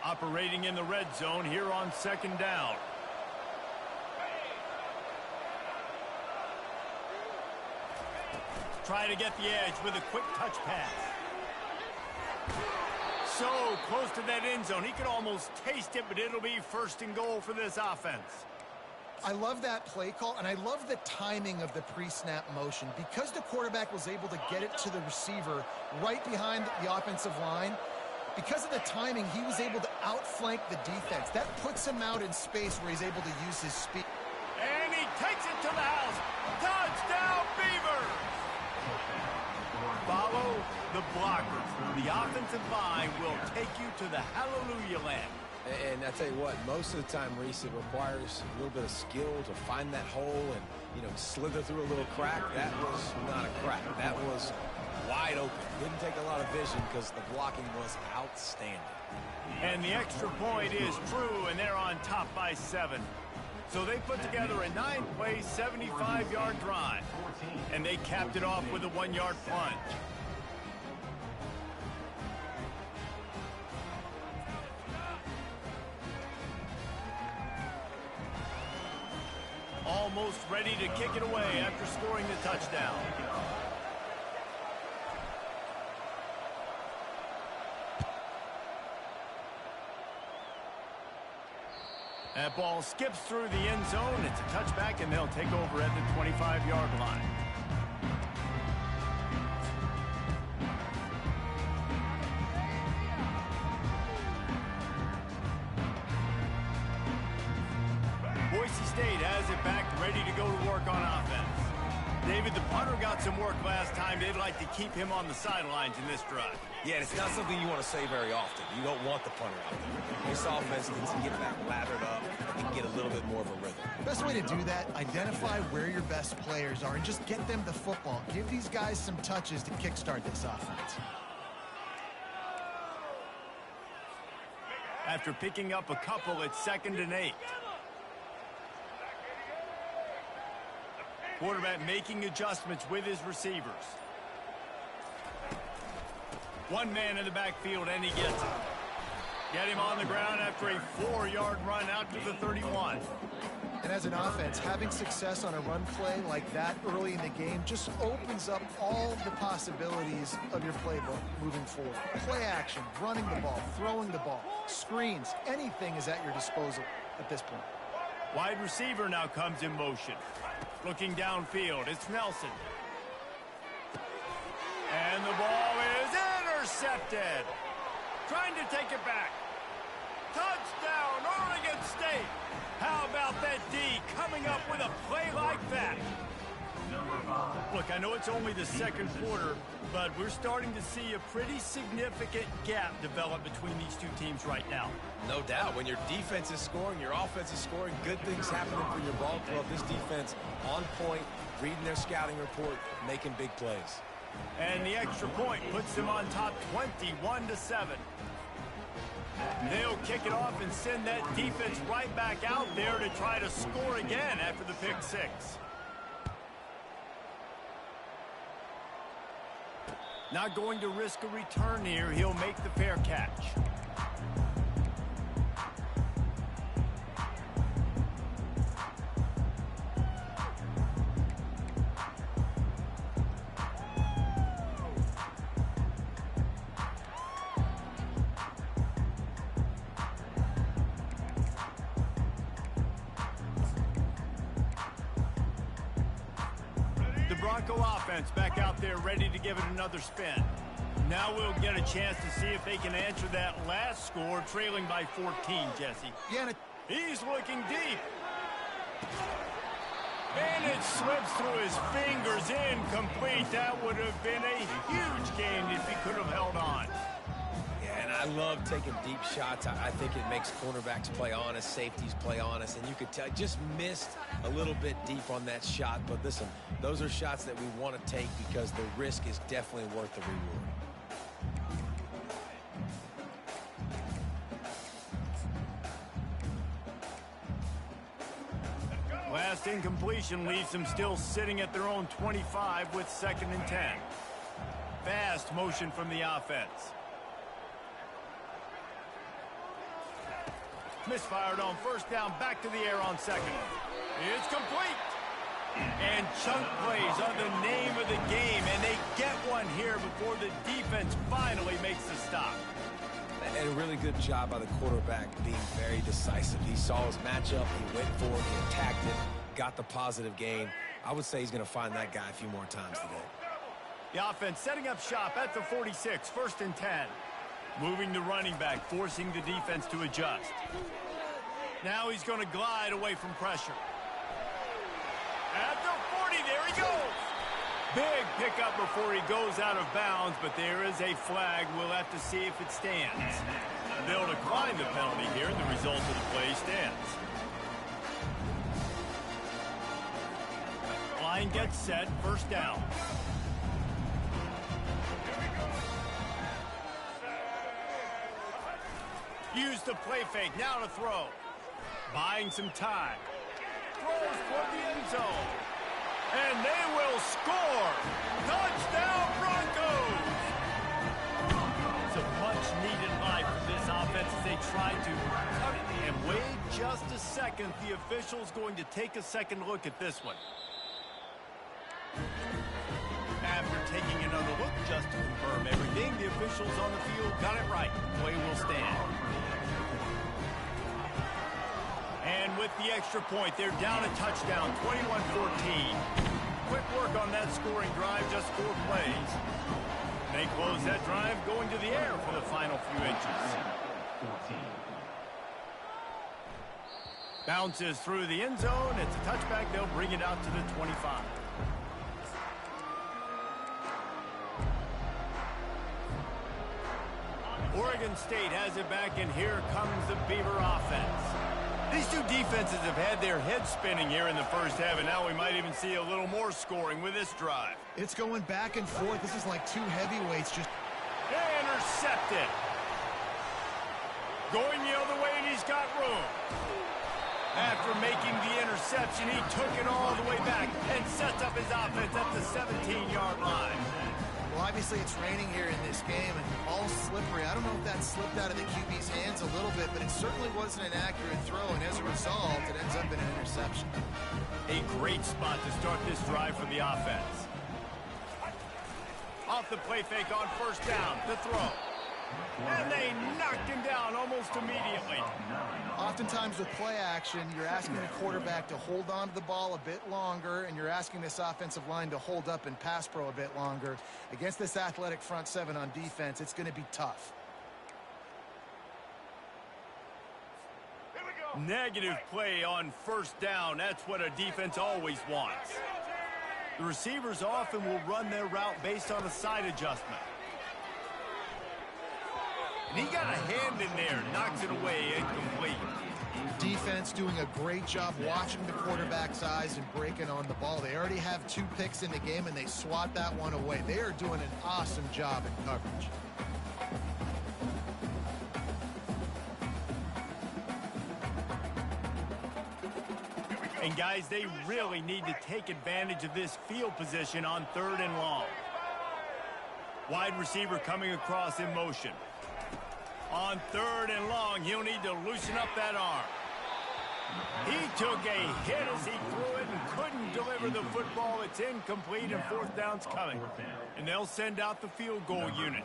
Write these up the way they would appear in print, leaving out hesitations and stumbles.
Operating in the red zone here on 2nd down. Try to get the edge with a quick touch pass. So close to that end zone. He could almost taste it, but it'll be 1st and goal for this offense. I love that play call, and I love the timing of the pre-snap motion. Because the quarterback was able to get it to the receiver right behind the offensive line, because of the timing, he was able to outflank the defense. That puts him out in space where he's able to use his speed. And he takes it to the house. Touchdown, Beavers! Follow the blockers. The offensive line will take you to the hallelujah land. And I tell you what, most of the time, Reese, it requires a little bit of skill to find that hole and, slither through a little crack. That was not a crack. That was wide open. Didn't take a lot of vision because the blocking was outstanding. And the extra point is true, and they're on top by 7. So they put together a 9-play, 75-yard drive. And they capped it off with a 1-yard plunge. Almost ready to kick it away after scoring the touchdown. That ball skips through the end zone. It's a touchback, and they'll take over at the 25-yard line. Boise State has it back, ready to go to work on offense. David, the punter got some work last time. They'd like to keep him on the sidelines in this drive. Yeah, it's not something you want to say very often. You don't want the punter out there. This offense needs to get back lathered up and get a little bit more of a rhythm. Best way to do that, identify where your best players are and just get them the football. Give these guys some touches to kickstart this offense. After picking up a couple, it's 2nd and 8. Quarterback making adjustments with his receivers. One man in the backfield, and he gets it. Get him on the ground after a 4-yard run out to the 31. And as an offense, having success on a run play like that early in the game just opens up all the possibilities of your playbook moving forward. Play action, running the ball, throwing the ball, screens, anything is at your disposal at this point. Wide receiver now comes in motion. Looking downfield, it's Nelson. And the ball is intercepted. Trying to take it back. Touchdown, Oregon State. How about that D coming up with a play like that? Look, I know it's only the 2nd quarter, but we're starting to see a pretty significant gap develop between these two teams right now. No doubt. When your defense is scoring, your offense is scoring, good things happening for your ball club. This defense on point, reading their scouting report, making big plays. And the extra point puts them on top 21-7. They'll kick it off and send that defense right back out there to try to score again after the pick 6. Not going to risk a return here. He'll make the fair catch. Bronco offense back out there ready to give it another spin. Now we'll get a chance to see if they can answer that last score, trailing by 14, Jesse. Yeah, he's looking deep. And it slips through his fingers, incomplete. That would have been a huge gain if he could have held on. Yeah, and I love taking deep shots. I think it makes cornerbacks play honest, safeties play honest, and you could tell just missed a little bit deep on that shot. But listen, those are shots that we want to take because the risk is definitely worth the reward. Last incompletion leaves them still sitting at their own 25 with 2nd and 10. Fast motion from the offense. Misfired on first down, back to the air on second. It's complete. And chunk plays are the name of the game, and they get one here before the defense finally makes the stop. And a really good job by the quarterback being very decisive. He saw his matchup, he went for it, he attacked it, got the positive gain. I would say he's going to find that guy a few more times today. The offense setting up shop at the 46, 1st and 10. Moving the running back, forcing the defense to adjust. Now he's going to glide away from pressure. At the 40, there he goes. Big pickup before he goes out of bounds, but there is a flag. We'll have to see if it stands. They'll decline the penalty here, and the result of the play stands. Line gets set, 1st down. Use the play fake, now to throw. Buying some time. Throws for the end zone. And they will score. Touchdown, Broncos! It's a much-needed life for this offense as they try to cut it. And wait just a second. The official's going to take a second look at this one. After taking another look just to confirm everything, the officials on the field got it right. Play will stand. And with the extra point, they're down a touchdown, 21-14. Quick work on that scoring drive, just 4 plays. They close that drive going to the air for the final few inches. Bounces through the end zone. It's a touchback. They'll bring it out to the 25. Oregon State has it back, and here comes the Beaver offense. These two defenses have had their heads spinning here in the first half, and now we might even see a little more scoring with this drive. It's going back and forth. This is like two heavyweights just... Intercepted. Going the other way, and he's got room. After making the interception, he took it all the way back and sets up his offense at the 17-yard line. Well, obviously it's raining here in this game, and all slippery. I don't know if that slipped out of the QB's hands a little bit, but it certainly wasn't an accurate throw, and as a result, it ends up in an interception. A great spot to start this drive for the offense. Off the play fake on 1st down, the throw. And they knocked him down almost immediately. Oftentimes with play action, you're asking the quarterback to hold on to the ball a bit longer, and you're asking this offensive line to hold up and pass pro a bit longer. Against this athletic front seven on defense, it's going to be tough. Negative play on 1st down. That's what a defense always wants. The receivers often will run their route based on a side adjustment. And he got a hand in there, knocks it away, incomplete. Defense doing a great job watching the quarterback's eyes and breaking on the ball. They already have 2 picks in the game, and they swat that one away. They are doing an awesome job in coverage. And guys, they really need to take advantage of this field position on 3rd and long. Wide receiver coming across in motion. On 3rd and long, he'll need to loosen up that arm. He took a hit as he threw it and couldn't deliver the football. It's incomplete, and 4th down's coming. And they'll send out the field goal unit.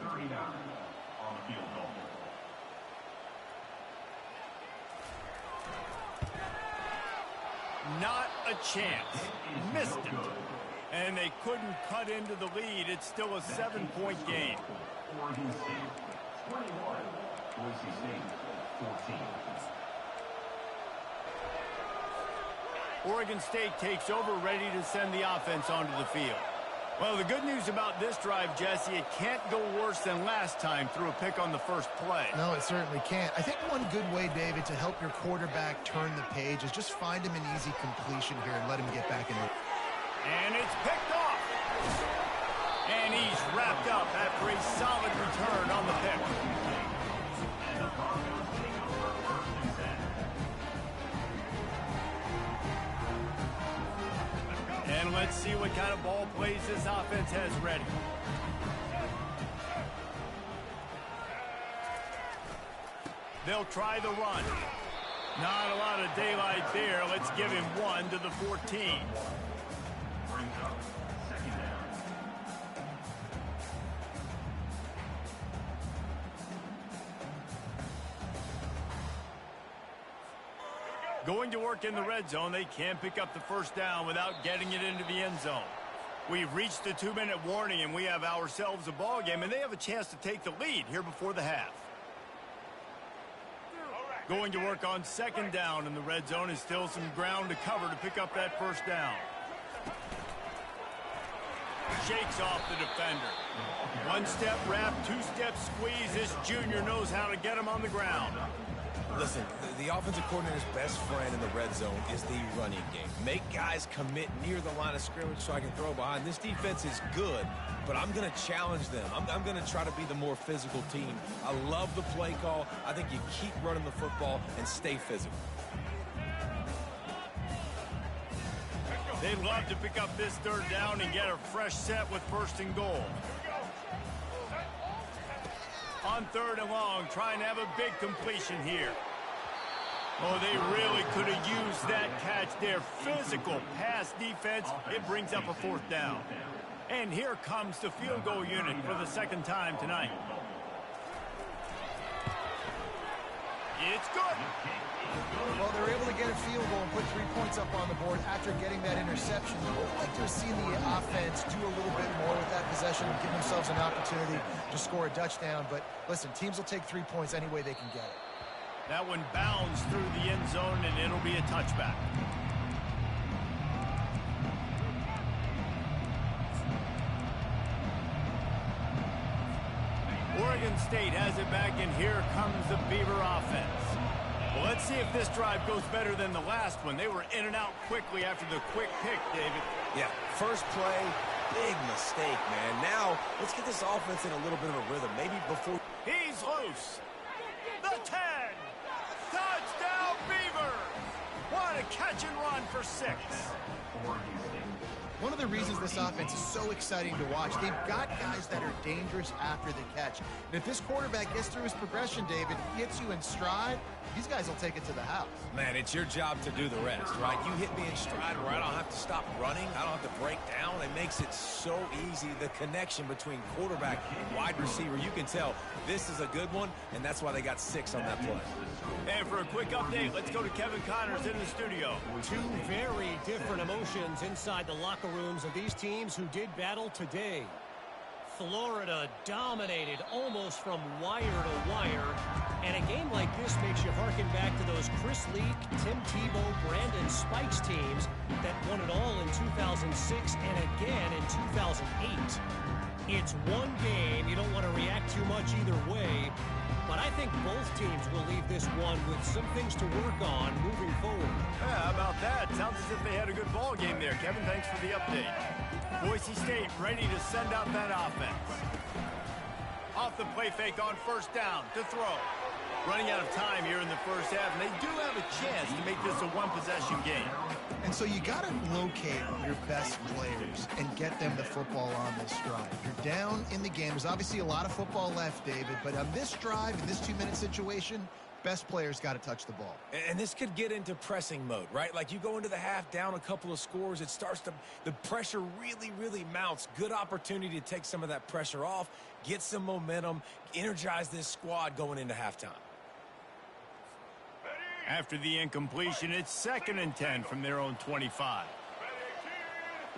Not a chance. Missed it. And they couldn't cut into the lead. It's still a 7-point game. Oregon State 21, Boise State 14. Oregon State takes over, ready to send the offense onto the field. Well, the good news about this drive, Jesse, it can't go worse than last time through a pick on the first play. No, it certainly can't. I think one good way, David, to help your quarterback turn the page is just find him an easy completion here and let him get back in it. And it's picked off. And he's wrapped up after a solid return on the pick. And let's see what kind of ball plays this offense has ready. They'll try the run. Not a lot of daylight there. Let's give him 1 to the 14. Brings up second down. Going to work in the red zone. They can't pick up the first down without getting it into the end zone. We've reached the 2-minute warning, and we have ourselves a ball game, and they have a chance to take the lead here before the half. Going to work on second down in the red zone is still some ground to cover to pick up that first down. Shakes off the defender. One-step wrap, two-step squeeze. This junior knows how to get him on the ground. Listen, the offensive coordinator's best friend in the red zone is the running game. Make guys commit near the line of scrimmage so I can throw behind. This defense is good, but I'm going to challenge them. I'm going to try to be the more physical team. I love the play call. I think you keep running the football and stay physical. They'd love to pick up this third down and get a fresh set with first and goal. On third and long, trying to have a big completion here. Oh, they really could have used that catch there. Physical pass defense. It brings up a fourth down. And here comes the field goal unit for the second time tonight. It's good. Well, they're able to get a field goal and put 3 points up on the board after getting that interception. You would like to have seen the offense do a little bit more with that possession, give themselves an opportunity to score a touchdown. But listen, teams will take 3 points any way they can get it. That one bounds through the end zone, and it'll be a touchback. Oregon State has it back, and here comes the Beaver offense. Well, let's see if this drive goes better than the last one. They were in and out quickly after the quick pick, David. Yeah, first play, big mistake, man. Now, let's get this offense in a little bit of a rhythm. Maybe before... He's loose. The 10. Touchdown, Beavers. What a catch and run for 6. One of the reasons this offense is so exciting to watch, they've got guys that are dangerous after the catch. And if this quarterback gets through his progression, David, hits you in stride, these guys will take it to the house. Man, it's your job to do the rest, right? You hit me in stride where I don't have to stop running. I don't have to break down. It makes it so easy. The connection between quarterback and wide receiver, you can tell this is a good one, and that's why they got 6 on that play. And for a quick update, let's go to Kevin Connors in the studio. Two very different emotions inside the locker rooms of these teams who did battle today. Florida dominated almost from wire to wire. And a game like this makes you harken back to those Chris Leak, Tim Tebow, Brandon Spikes teams that won it all in 2006 and again in 2008. It's one game. You don't want to react too much either way. But I think both teams will leave this one with some things to work on moving forward. Yeah, how about that? Sounds as if they had a good ball game there. Kevin, thanks for the update. Boise State ready to send out that offense. Off the play fake on first down to throw. Running out of time here in the first half, and they do have a chance to make this a one-possession game. And so you got to locate your best players and get them the football on this drive. You're down in the game. There's obviously a lot of football left, David, but on this drive, in this 2-minute situation, best players got to touch the ball. And this could get into pressing mode, right? Like you go into the half down a couple of scores, it starts to, the pressure really mounts. Good opportunity to take some of that pressure off, get some momentum, energize this squad going into halftime. After the incompletion, it's 2nd and 10 from their own 25.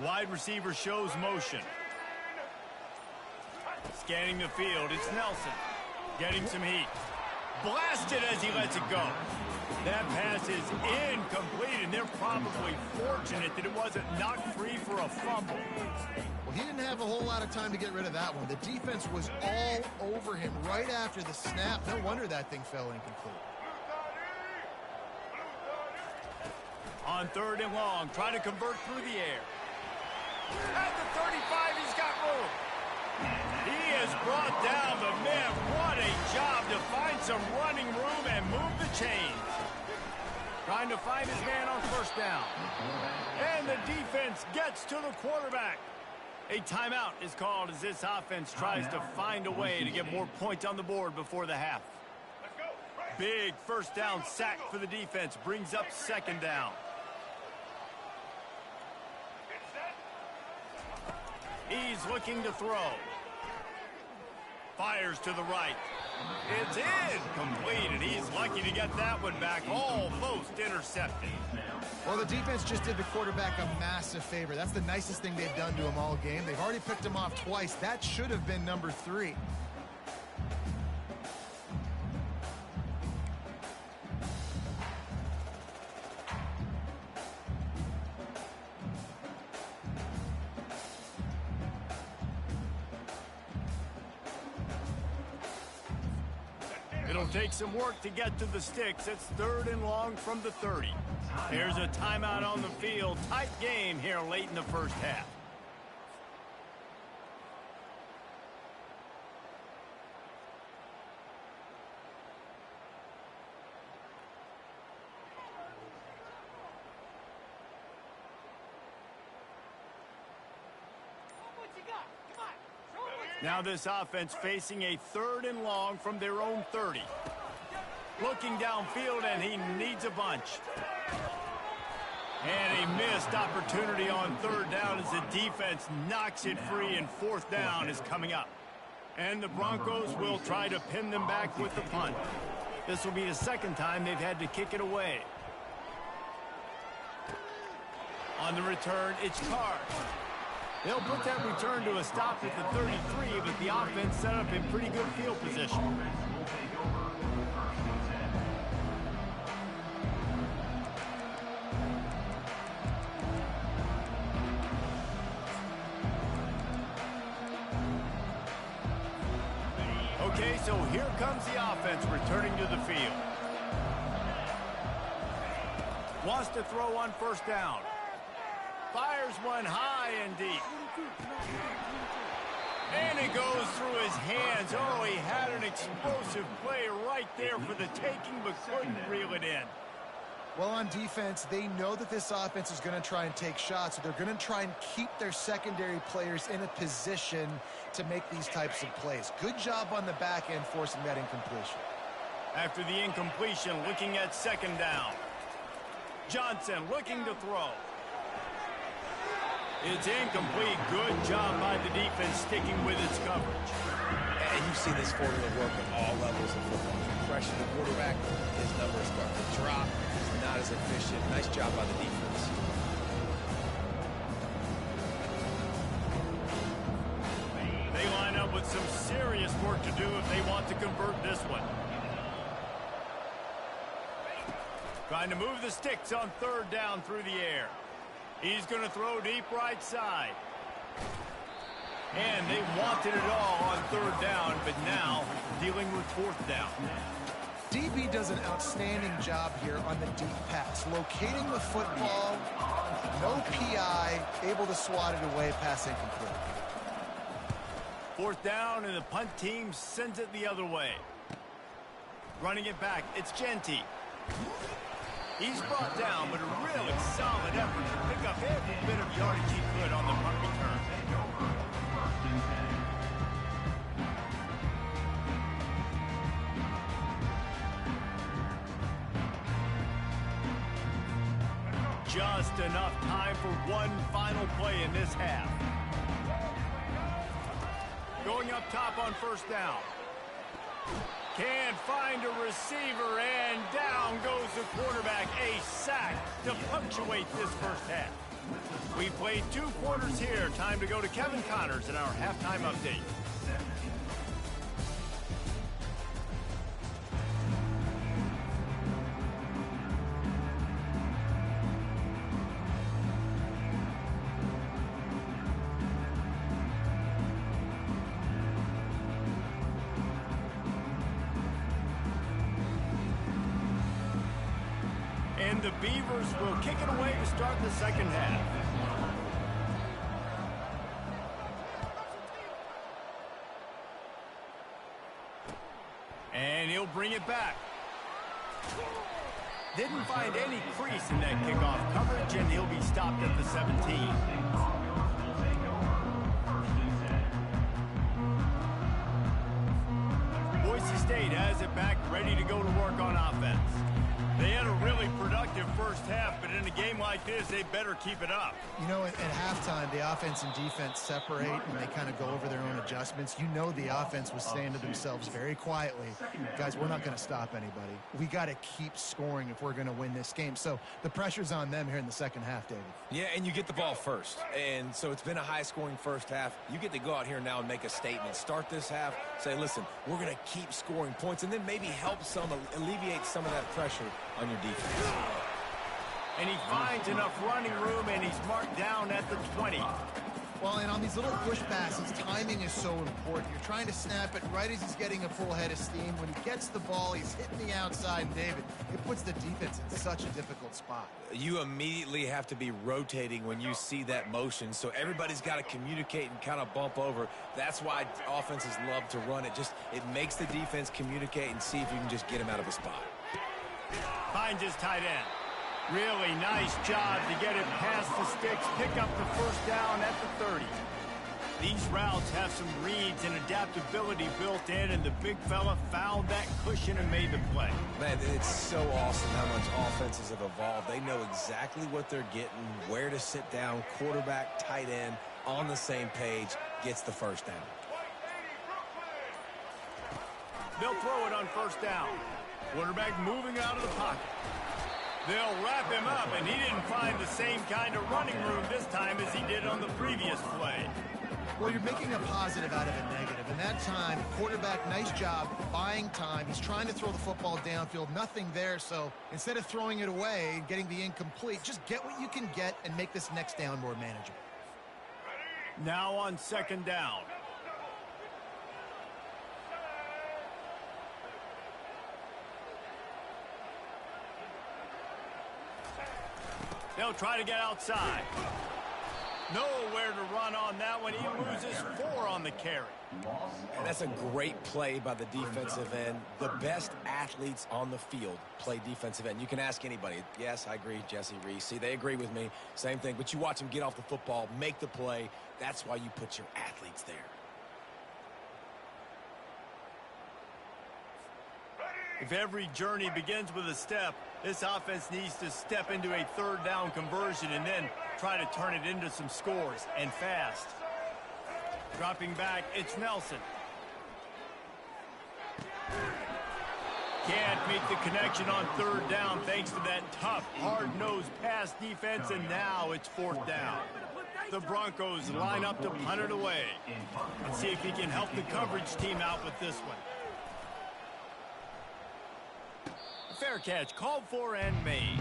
Wide receiver shows motion. Scanning the field, it's Nelson. Getting some heat. Blasted as he lets it go. That pass is incomplete, and they're probably fortunate that it wasn't knocked free for a fumble. Well, he didn't have a whole lot of time to get rid of that one. The defense was all over him right after the snap. No wonder that thing fell incomplete. On 3rd and long, trying to convert through the air. At the 35, he's got room. He is brought down, but man, what a job to find some running room and move the chains. Trying to find his man on first down. And the defense gets to the quarterback. A timeout is called as this offense tries to find a way to get more points on the board before the half. Big first down sack for the defense. Brings up second down. He's looking to throw. Fires to the right. It's incomplete, and he's lucky to get that one back. Almost intercepted. Well, the defense just did the quarterback a massive favor. That's the nicest thing they've done to him all game. They've already picked him off twice. That should have been number 3. It'll take some work to get to the sticks. It's 3rd and long from the 30. Here's a timeout on the field. Tight game here late in the first half. Now this offense facing a 3rd and long from their own 30. Looking downfield, and he needs a bunch. And a missed opportunity on 3rd down as the defense knocks it free, and 4th down is coming up. And the Broncos will try to pin them back with the punt. This will be the 2nd time they've had to kick it away. On the return, it's Carr. They'll put that return to a stop at the 33, but the offense set up in pretty good field position. Okay, so here comes the offense returning to the field. Wants to throw on 1st down. Fires one high and deep. And it goes through his hands. Oh, he had an explosive play right there for the taking, but couldn't reel it in. Well, on defense, they know that this offense is going to try and take shots, so they're going to try and keep their secondary players in a position to make these types of plays. Good job on the back end forcing that incompletion. After the incompletion, looking at 2nd down. Johnson looking to throw. It's incomplete. Good job by the defense sticking with its coverage. And you see this formula work at all levels of football. Pressure the quarterback, his numbers start to drop. He's not as efficient. Nice job by the defense. They line up with some serious work to do if they want to convert this one. Trying to move the sticks on 3rd down through the air. He's going to throw deep right side. And they wanted it all on 3rd down, but now dealing with 4th down. DB does an outstanding job here on the deep pass. Locating the football, no PI, able to swat it away, pass incomplete. 4th down, and the punt team sends it the other way. Running it back, it's Genty. He's brought down, but a really solid effort to pick up every bit of yardage he could on the punt return. Just enough time for one final play in this half. Going up top on 1st down. Can't find a receiver, and down goes the quarterback. A sack to punctuate this first half. We played 2 quarters here. Time to go to Kevin Connors in our halftime update. And the Beavers will kick it away to start the 2nd half. And he'll bring it back. Didn't find any crease in that kickoff coverage, and he'll be stopped at the 17. Boise State has it back, ready to go to work on offense. They had a really productive first half, but in a game like this, they better keep it up. You know, at halftime, the offense and defense separate, and they kind of go over their own adjustments. You know the offense was saying to themselves very quietly, guys, we're not going to stop anybody. We got to keep scoring if we're going to win this game. So the pressure's on them here in the second half, David. Yeah, and you get the ball first. And so it's been a high-scoring first half. You get to go out here now and make a statement. Start this half, say, listen, we're going to keep scoring points, and then maybe help alleviate some of that pressure on your defense. And he finds enough running room, and he's marked down at the 20. Well, and on these little push passes, timing is so important. You're trying to snap it right as he's getting a full head of steam. When he gets the ball, he's hitting the outside, and David, it puts the defense in such a difficult spot. You immediately have to be rotating when you see that motion, so everybody's got to communicate and kind of bump over. That's why offenses love to run it. It makes the defense communicate and see if you can just get him out of a spot. Finds his tight end. Really nice job to get it past the sticks, pick up the first down at the 30. These routes have some reads and adaptability built in, and the big fella found that cushion and made the play. Man, it's so awesome how much offenses have evolved. They know exactly what they're getting, where to sit down, quarterback, tight end, on the same page, gets the first down. They'll throw it on first down. Quarterback moving out of the pocket. They'll wrap him up, and he didn't find the same kind of running room this time as he did on the previous play. Well, you're making a positive out of a negative. And that time, quarterback, nice job, buying time. He's trying to throw the football downfield, nothing there. So instead of throwing it away and getting the incomplete, just get what you can get and make this next down more manageable. Now on second down. They'll try to get outside. Nowhere to run on that one. He loses 4 on the carry. And that's a great play by the defensive end. The best athletes on the field play defensive end. You can ask anybody. Yes, I agree, Jesse Reese. See, they agree with me. Same thing. But you watch them get off the football, make the play. That's why you put your athletes there. If every journey begins with a step, this offense needs to step into a third down conversion and then try to turn it into some scores, and fast. Dropping back, it's Nelson. Can't make the connection on third down thanks to that tough, hard-nosed pass defense, and now it's fourth down. The Broncos line up to punt it away. Let's see if he can help the coverage team out with this one. Fair catch, called for and made.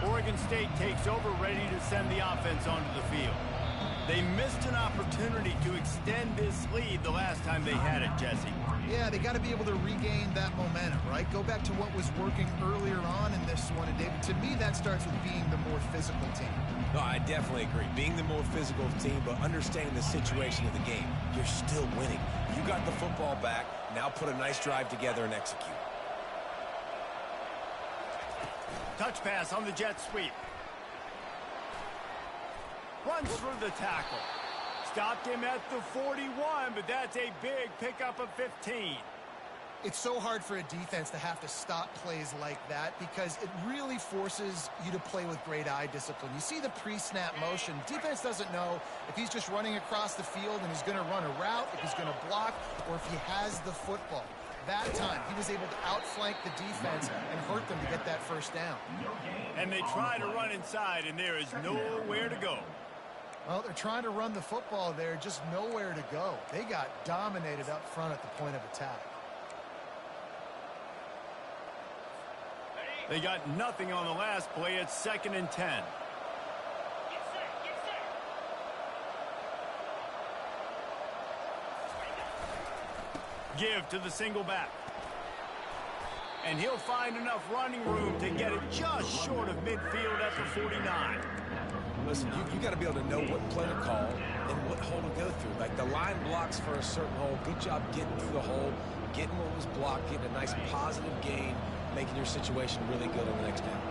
Oregon State takes over, ready to send the offense onto the field. They missed an opportunity to extend this lead the last time they had it, Jesse. Yeah, they got to be able to regain that momentum, right? Go back to what was working earlier on in this one. And, David, to me, that starts with being the more physical team. No, I definitely agree. Being the more physical team, but understanding the situation of the game. You're still winning. You got the football back. Now put a nice drive together and execute. Touch pass on the jet sweep. Runs through the tackle. Stopped him at the 41, but that's a big pickup of 15. It's so hard for a defense to have to stop plays like that because it really forces you to play with great eye discipline. You see the pre-snap motion. Defense doesn't know if he's just running across the field and he's going to run a route, if he's going to block, or if he has the football. That time, he was able to outflank the defense and hurt them to get that first down. And they try to run inside, and there is nowhere to go. Well, they're trying to run the football there, just nowhere to go. They got dominated up front at the point of attack. They got nothing on the last play. It's 2nd and 10. Give to the single back. And he'll find enough running room to get it just short of midfield at the 49. Listen, you got to be able to know what play to call and what hole to go through. Like the line blocks for a certain hole. Good job getting through the hole, getting what was blocked, getting a nice positive gain, making your situation really good on the next down.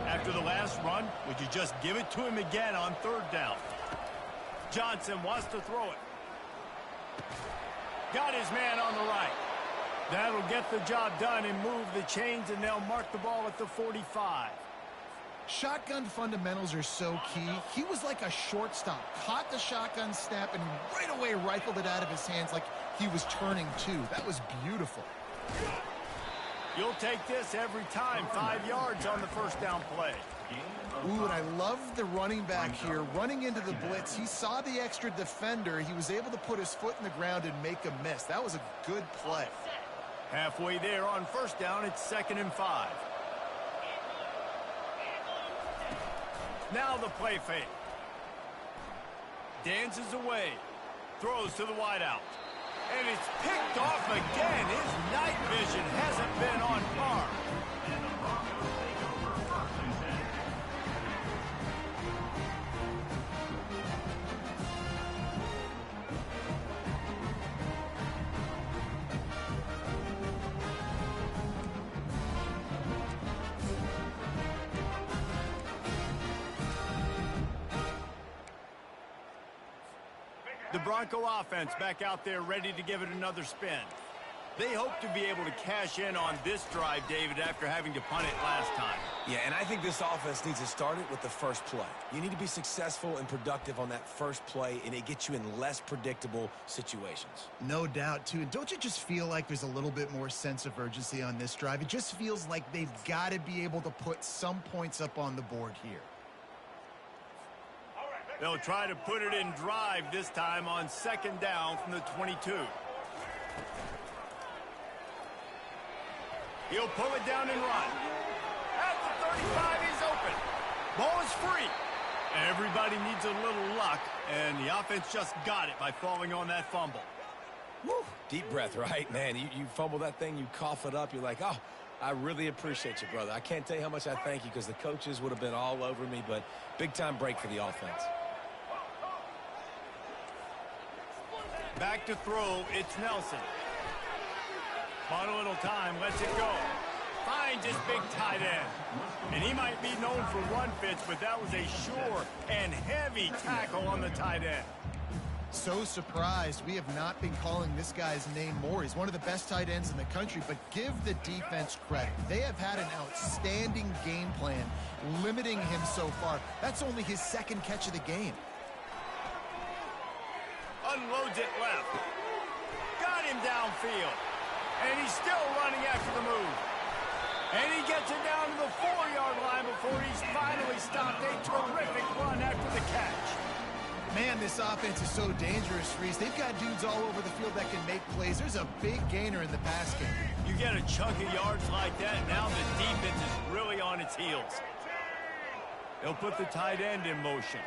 After the last run, would you just give it to him again on third down? Johnson wants to throw it. Got his man on the right. That'll get the job done and move the chains, and they'll mark the ball at the 45. Shotgun fundamentals are so key. He was like a shortstop, caught the shotgun snap, and right away rifled it out of his hands like he was turning two. That was beautiful. You'll take this every time. 5 yards on the first down play. Ooh, and I love the running back here. Running into the blitz, he saw the extra defender. He was able to put his foot in the ground and make a miss. That was a good play. Halfway there on first down, it's 2nd and 5. Now the play fake. Dances away. Throws to the wideout. And it's picked off again. His night vision hasn't been on par. The Bronco offense back out there ready to give it another spin. They hope to be able to cash in on this drive, David, after having to punt it last time. Yeah, and I think this offense needs to start it with the first play. You need to be successful and productive on that first play, and it gets you in less predictable situations. No doubt, too. And don't you just feel like there's a little bit more sense of urgency on this drive? It just feels like they've got to be able to put some points up on the board here. They'll try to put it in drive this time on 2nd down from the 22. He'll pull it down and run. At the 35, he's open. Ball is free. Everybody needs a little luck, and the offense just got it by falling on that fumble. Woo. Deep breath, right? Man, you fumble that thing, you cough it up, you're like, oh, I really appreciate you, brother. I can't tell you how much I thank you because the coaches would have been all over me, but big-time break for the offense. Back to throw, it's Nelson. Bought a little time, lets it go. Finds his big tight end. And he might be known for run fits, but that was a sure and heavy tackle on the tight end. So surprised we have not been calling this guy's name more. He's one of the best tight ends in the country, but give the defense credit. They have had an outstanding game plan limiting him so far. That's only his 2nd catch of the game. Unloads it left. Got him downfield. And he's still running after the move. And he gets it down to the 4-yard line before he's finally stopped. A terrific run after the catch. Man, this offense is so dangerous, Reese. They've got dudes all over the field that can make plays. There's a big gainer in the pass game. You get a chunk of yards like that, now the defense is really on its heels. They'll put the tight end in motion.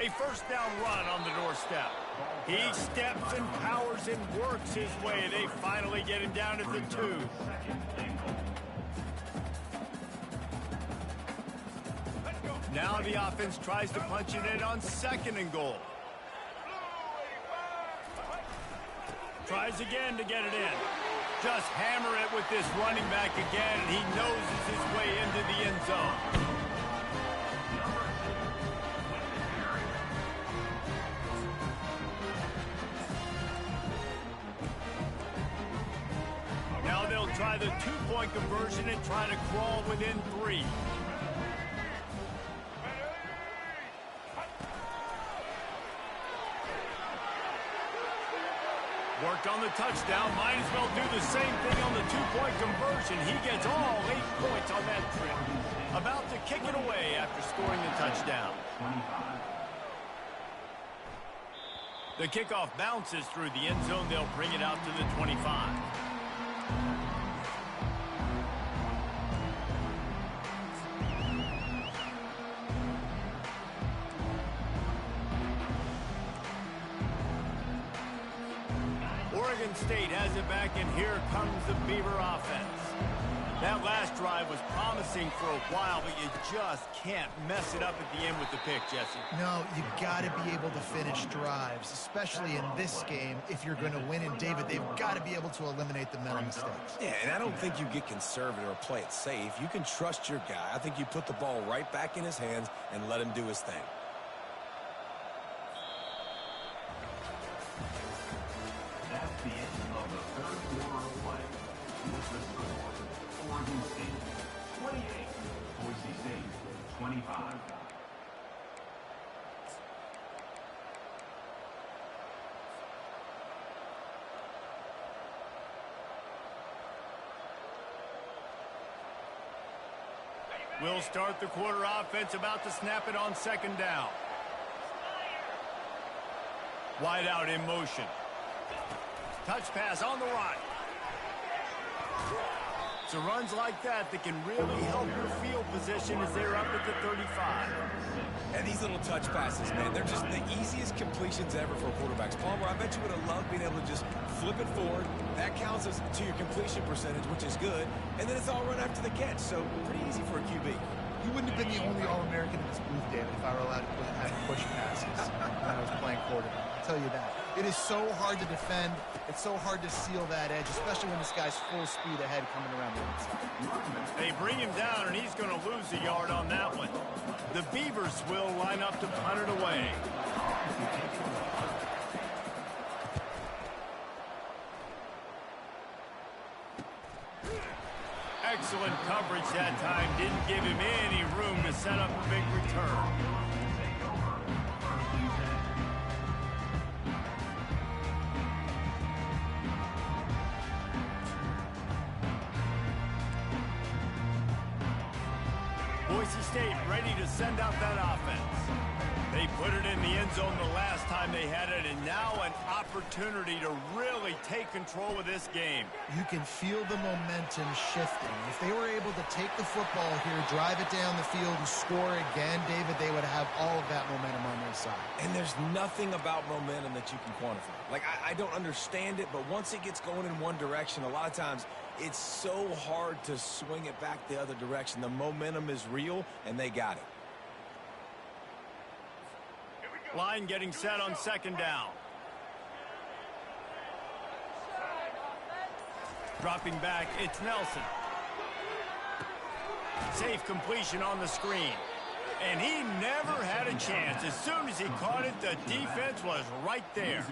A first down run on the doorstep. He steps and powers and works his way. They finally get him down at the 2. Now the offense tries to punch it in on 2nd and goal. Tries again to get it in. Just hammer it with this running back again, and he noses his way into the end zone. Now they'll try the 2-point conversion and try to crawl within 3. Worked on the touchdown. Might as well do the same thing on the 2-point conversion. He gets all 8 points on that trip. About to kick it away after scoring the touchdown. The kickoff bounces through the end zone. They'll bring it out to the 25. Oregon State has it back, and here comes the Beaver offense. That last drive was promising for a while, but you just can't mess it up at the end with the pick, Jesse. No, you got to be able to finish drives, especially in this game if you're going to win. And, David, they've got to be able to eliminate the mental mistakes. Yeah, and I don't think you get conservative or play it safe. You can trust your guy. I think you put the ball right back in his hands and let him do his thing. That's the end of the third quarter of play. With the score, Oregon State 28, Boise State 25. We'll start the quarter offense, about to snap it on second down. Wide out in motion. Touch pass on the right. So runs like that can really help your field position as they're up at the 35. And these little touch passes, man, they're just the easiest completions ever for quarterbacks. Palmer, I bet you would have loved being able to just flip it forward. That counts as to your completion percentage, which is good. And then it's all run after the catch, so pretty easy for a QB. You wouldn't have been the only All-American in this booth, David, if I were allowed to have push passes when I was playing quarterback. I'll tell you that. It is so hard to defend. It's so hard to seal that edge, especially when this guy's full speed ahead coming around the inside. They bring him down, and he's going to lose a yard on that one. The Beavers will line up to punt it away. Excellent coverage that time. Didn't give him any room to set up a big return. Boise State ready to send out that offense. They put it in the end zone the last time they had it, and now an opportunity to really take control of this game. You can feel the momentum shifting. If they were able to take the football here, drive it down the field, and score again, David, they would have all of that momentum on their side. And there's nothing about momentum that you can quantify. Like, I don't understand it, but once it gets going in one direction, a lot of times it's so hard to swing it back the other direction. The momentum is real, and they got it. Line getting set on second down. Dropping back, it's Nelson. Safe completion on the screen. And he never had a chance. As soon as he caught it, the defense was right there.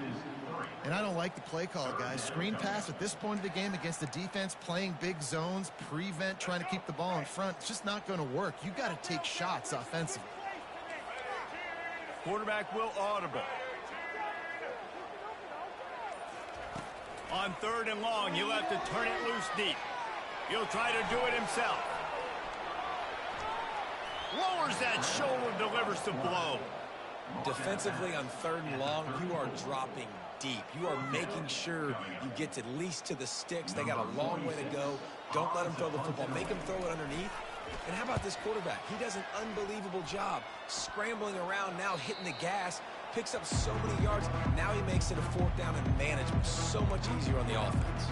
And I don't like the play call, guys. Screen pass at this point of the game against the defense, playing big zones, prevent, trying to keep the ball in front. It's just not going to work. You got to take shots offensively. Quarterback will audible. On third and long, he'll have to turn it loose deep. He'll try to do it himself. Lowers that shoulder, delivers the blow. Defensively on third and long, you are dropping deep. You are making sure you get at least to the sticks. They got a long way to go. Don't let them throw the football. Make them throw it underneath. And how about this quarterback? He does an unbelievable job scrambling around, now hitting the gas, picks up so many yards. Now he makes it a fourth down and management so much easier on the offense.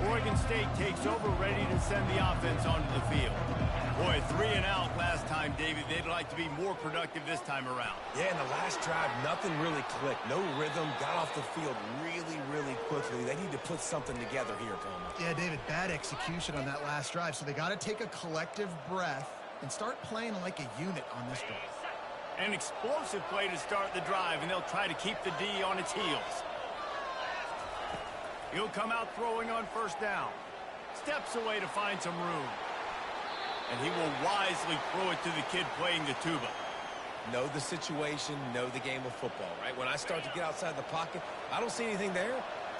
Oregon State takes over, ready to send the offense onto the field. Boy, 3 and out last time, David. They'd like to be more productive this time around. Yeah, in the last drive, nothing really clicked. No rhythm, got off the field really, really quickly. They need to put something together here, Palmer. Yeah, David, bad execution on that last drive. So they got to take a collective breath and start playing like a unit on this drive. An explosive play to start the drive, and they'll try to keep the D on its heels. He'll come out throwing on first down. Steps away to find some room. And he will wisely throw it to the kid playing the tuba. Know the situation, know the game of football, right? When I start to get outside the pocket, I don't see anything there.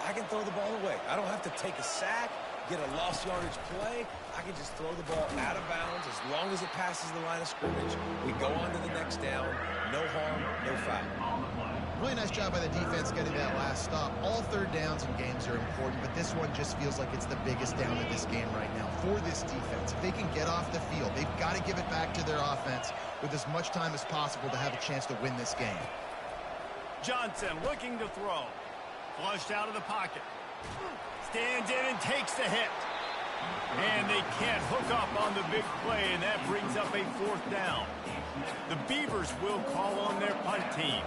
I can throw the ball away. I don't have to take a sack, get a lost yardage play. I can just throw the ball out of bounds as long as it passes the line of scrimmage. We go on to the next down. No harm, no foul. Really nice job by the defense getting that last stop. All third downs in games are important, but this one just feels like it's the biggest down of this game right now for this defense. If they can get off the field, they've got to give it back to their offense with as much time as possible to have a chance to win this game. Johnson looking to throw. Flushed out of the pocket. Stands in and takes the hit. And they can't hook up on the big play, and that brings up a 4th down. The Beavers will call on their punt team.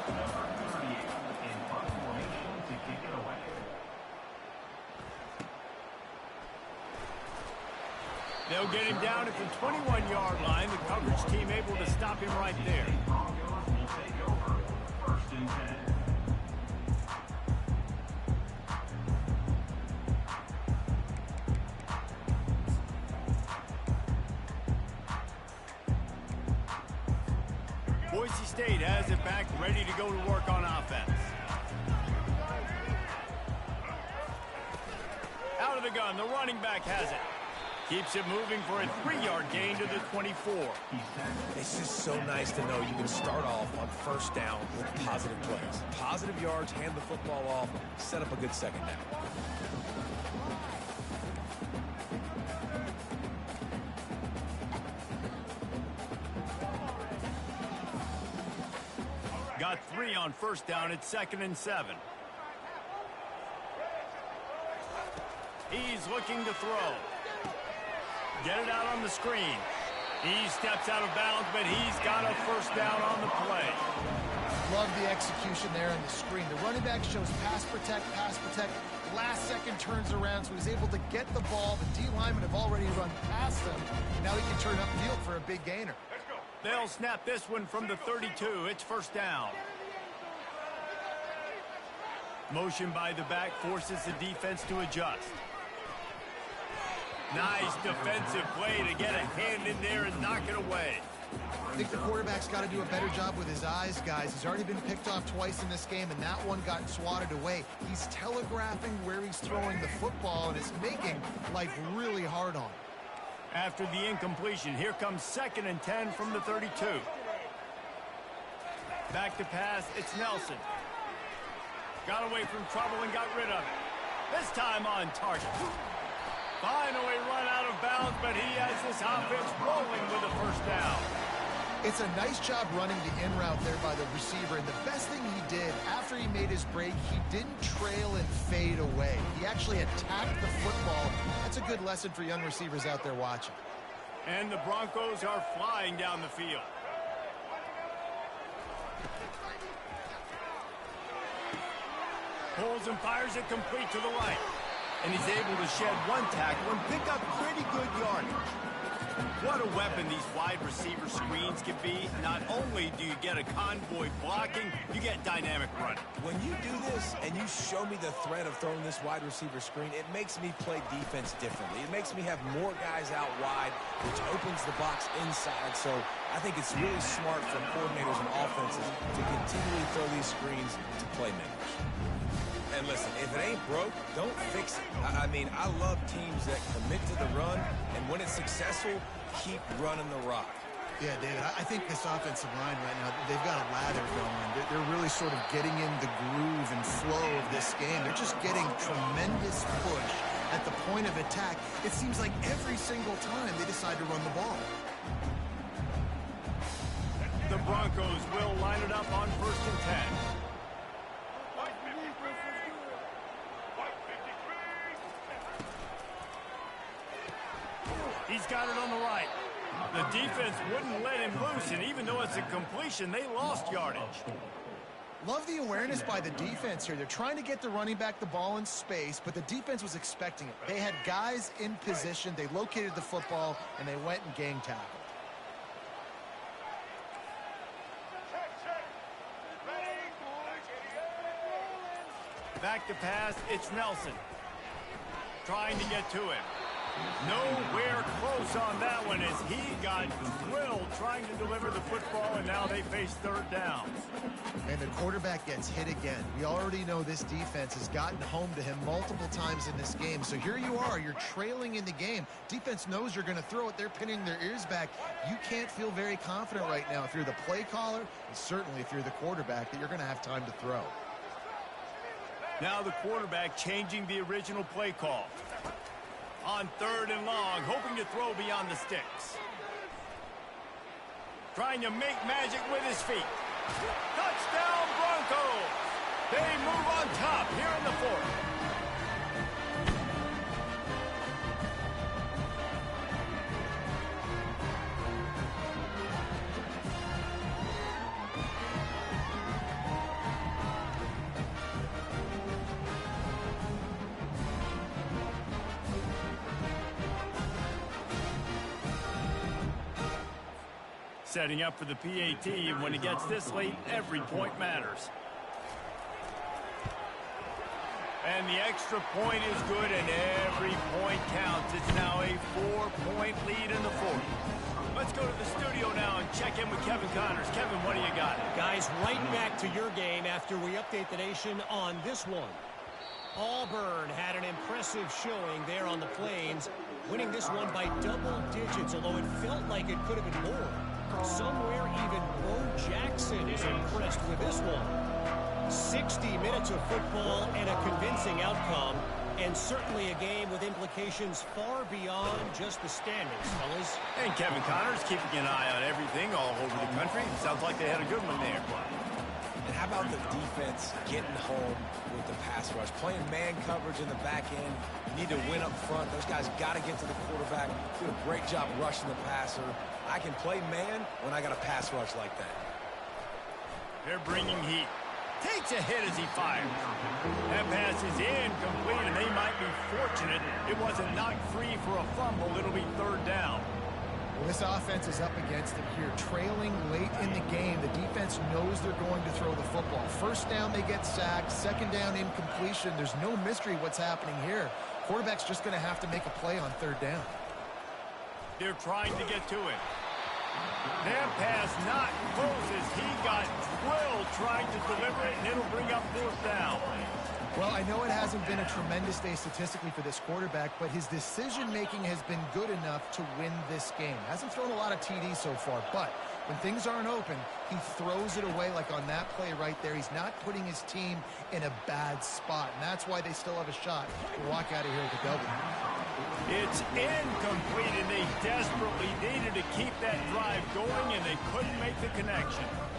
Number 38 in punt formation to kick it away. They'll get him down at the 21-yard line. The coverage team able to stop him right there. Broncos will take over 1st and 10. Boise State has it back, ready to go to work on offense. Out of the gun, the running back has it. Keeps it moving for a 3-yard gain to the 24. It's just so nice to know you can start off on 1st down with positive plays. Positive yards, hand the football off, set up a good 2nd down. Got 3 on 1st down at 2nd and 7. He's looking to throw. Get it out on the screen. He steps out of bounds, but he's got a 1st down on the play. Love the execution there on the screen. The running back shows pass protect. Last second turns around, so he's able to get the ball. The D linemen have already run past him. Now he can turn upfield for a big gainer. They'll snap this one from the 32. It's 1st down. Motion by the back forces the defense to adjust. Nice defensive play to get a hand in there and knock it away. I think the quarterback's got to do a better job with his eyes, guys. He's already been picked off twice in this game, and that one got swatted away. He's telegraphing where he's throwing the football, and it's making life really hard on him. After the incompletion, here comes 2nd and 10 from the 32. Back to pass, it's Nelson. Got away from trouble and got rid of it. This time on target. Finally run out of bounds, but he has this offense rolling with a 1st down. It's a nice job running the in route there by the receiver, and the best thing he did after he made his break, he didn't trail and fade away. He actually attacked the football. That's a good lesson for young receivers out there watching. And the Broncos are flying down the field. Pulls and fires it complete to the right. And he's able to shed 1 tackle and pick up pretty good yardage. What a weapon these wide receiver screens can be. Not only do you get a convoy blocking, you get dynamic running. When you do this and you show me the threat of throwing this wide receiver screen, it makes me play defense differently. It makes me have more guys out wide, which opens the box inside. So I think it's really smart for coordinators and offenses to continually throw these screens to playmakers. And listen, if it ain't broke, don't fix it. I mean, I love teams that commit to the run, and when it's successful, keep running the rock. Yeah, David, I think this offensive line right now, they've got a lather going. They're really sort of getting in the groove and flow of this game. They're just getting tremendous push at the point of attack. It seems like every single time they decide to run the ball. The Broncos will line it up on 1st and 10. He's got it on the right. The defense wouldn't let him loose, and even though it's a completion, they lost yardage. Love the awareness by the defense here. They're trying to get the running back the ball in space, but the defense was expecting it. They had guys in position. They located the football, and they went and gang tackled. Back to pass, it's Nelson. Trying to get to him. Nowhere close on that one as he got drilled trying to deliver the football, and now they face third down. And the quarterback gets hit again. We already know this defense has gotten home to him multiple times in this game. So here you are, you're trailing in the game. Defense knows you're going to throw it. They're pinning their ears back. You can't feel very confident right now if you're the play caller, and certainly if you're the quarterback, that you're going to have time to throw. Now the quarterback changing the original play call. On third and long, hoping to throw beyond the sticks. Trying to make magic with his feet. Touchdown Broncos! They move on top here in the fourth. Setting up for the PAT, and when it gets this late, every point matters. And the extra point is good, and every point counts. It's now a 4-point lead in the fourth. Let's go to the studio now and check in with Kevin Connors. Kevin, what do you got? Guys, right back to your game after we update the nation on this one. Auburn had an impressive showing there on the Plains, winning this one by double digits, although it felt like it could have been more. Somewhere even Bo Jackson is impressed with this one. 60 minutes of football and a convincing outcome, and certainly a game with implications far beyond just the standings, fellas. And Kevin Connors keeping an eye on everything all over the country. Sounds like they had a good one there. And how about the defense getting home with the pass rush? Playing man coverage in the back end. You need to win up front. Those guys got to get to the quarterback. Do a great job rushing the passer. I can play man when I got a pass rush like that. They're bringing heat. Takes a hit as he fires. That pass is incomplete, and they might be fortunate it wasn't knocked free for a fumble. It'll be third down. Well, this offense is up against it here. Trailing late in the game, the defense knows they're going to throw the football. First down, they get sacked. Second down, incompletion. There's no mystery what's happening here. Quarterback's just going to have to make a play on third down. They're trying to get to it. That pass not close as he got drilled trying to deliver it, and it'll bring up fourth down. Well, I know it hasn't been a tremendous day statistically for this quarterback, but his decision-making has been good enough to win this game. Hasn't thrown a lot of TDs so far, but when things aren't open, he throws it away like on that play right there. He's not putting his team in a bad spot, and that's why they still have a shot to walk out of here with a W. It's incomplete, and they desperately needed to keep that drive going, and they couldn't make the connection.